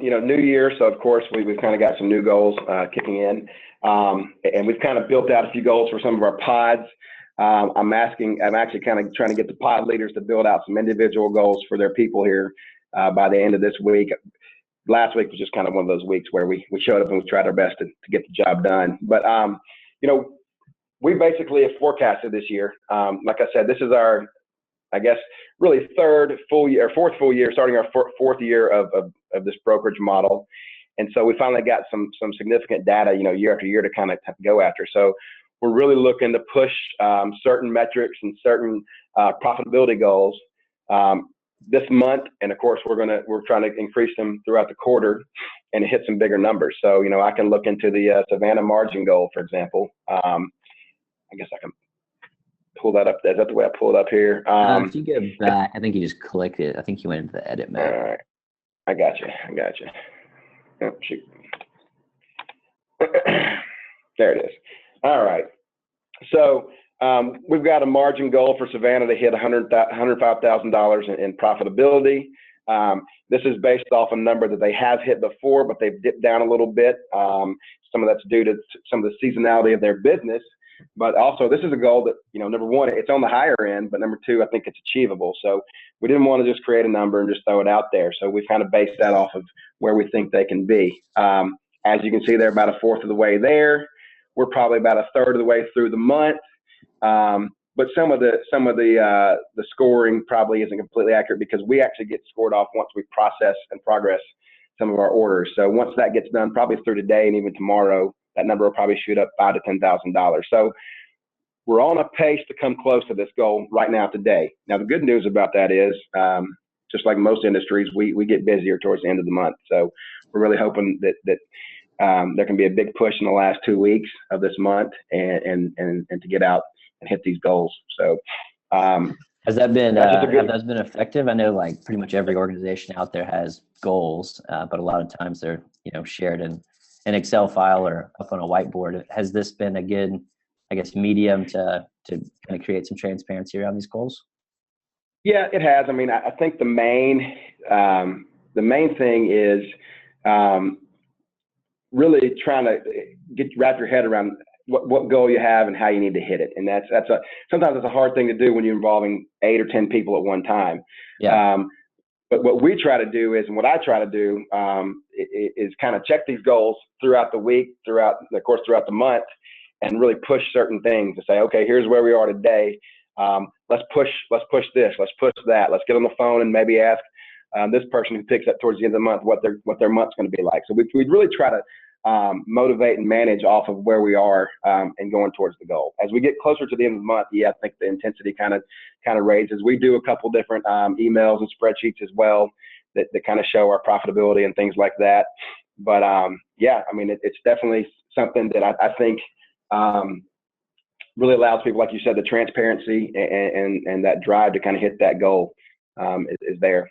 New year, so of course we've kind of got some new goals kicking in, and we've kind of built out a few goals for some of our pods. I'm actually kind of trying to get the pod leaders to build out some individual goals for their people here by the end of this week. Last week was just kind of one of those weeks where we showed up and we tried our best to get the job done. But, we basically have forecasted this year. Like I said, this is our, I guess, really fourth full year, starting our fourth year of this brokerage model. And so we finally got some significant data, year after year to kind of go after. So we're really looking to push certain metrics and certain profitability goals this month. And of course, we're trying to increase them throughout the quarter and hit some bigger numbers. So, I can look into the Savannah margin goal, for example. I guess I can pull that up. Is that the way I pull it up here? If you go back, I think you just clicked it. I think you went into the edit mode. All right. I got you. Oh, shoot. There it is. All right. So we've got a margin goal for Savannah to hit $105,000 in profitability. This is based off a number that they have hit before, but they've dipped down a little bit. Some of that's due to some of the seasonality of their business. But also, this is a goal that, number one, it's on the higher end, but number two, I think it's achievable. So we didn't want to just create a number and just throw it out there. So we've kind of based that off of where we think they can be. As you can see, they're about a fourth of the way there. We're probably about a third of the way through the month. But some of the scoring probably isn't completely accurate because we actually get scored off once we process and progress some of our orders. So once that gets done, probably through today and even tomorrow, that number will probably shoot up $5,000 to $10,000. So we're on a pace to come close to this goal right now today. Now, the good news about that is, just like most industries, we get busier towards the end of the month. So we're really hoping that there can be a big push in the last 2 weeks of this month and to get out and hit these goals. So has that been have those been effective? I know like pretty much every organization out there has goals, but a lot of times they're shared in an Excel file or up on a whiteboard. Has this been a good, I guess, medium to kind of create some transparency around these goals? Yeah, it has. I mean, I think the main thing is really trying to wrap your head around what goal you have and how you need to hit it. And sometimes it's a hard thing to do when you're involving 8 or 10 people at one time. Yeah. But what we try to do is, and what I try to do is kind of check these goals throughout the week, throughout the month, and really push certain things to say, okay, here's where we are today. Let's push this, let's push that. Let's get on the phone and maybe ask this person who picks up towards the end of the month what their month's going to be like. So we really try to motivate and manage off of where we are and going towards the goal. As we get closer to the end of the month, I think the intensity kind of raises. We do a couple different emails and spreadsheets as well that kind of show our profitability and things like that. But I mean, it's definitely something that I think really allows people, like you said, the transparency and that drive to kind of hit that goal is there.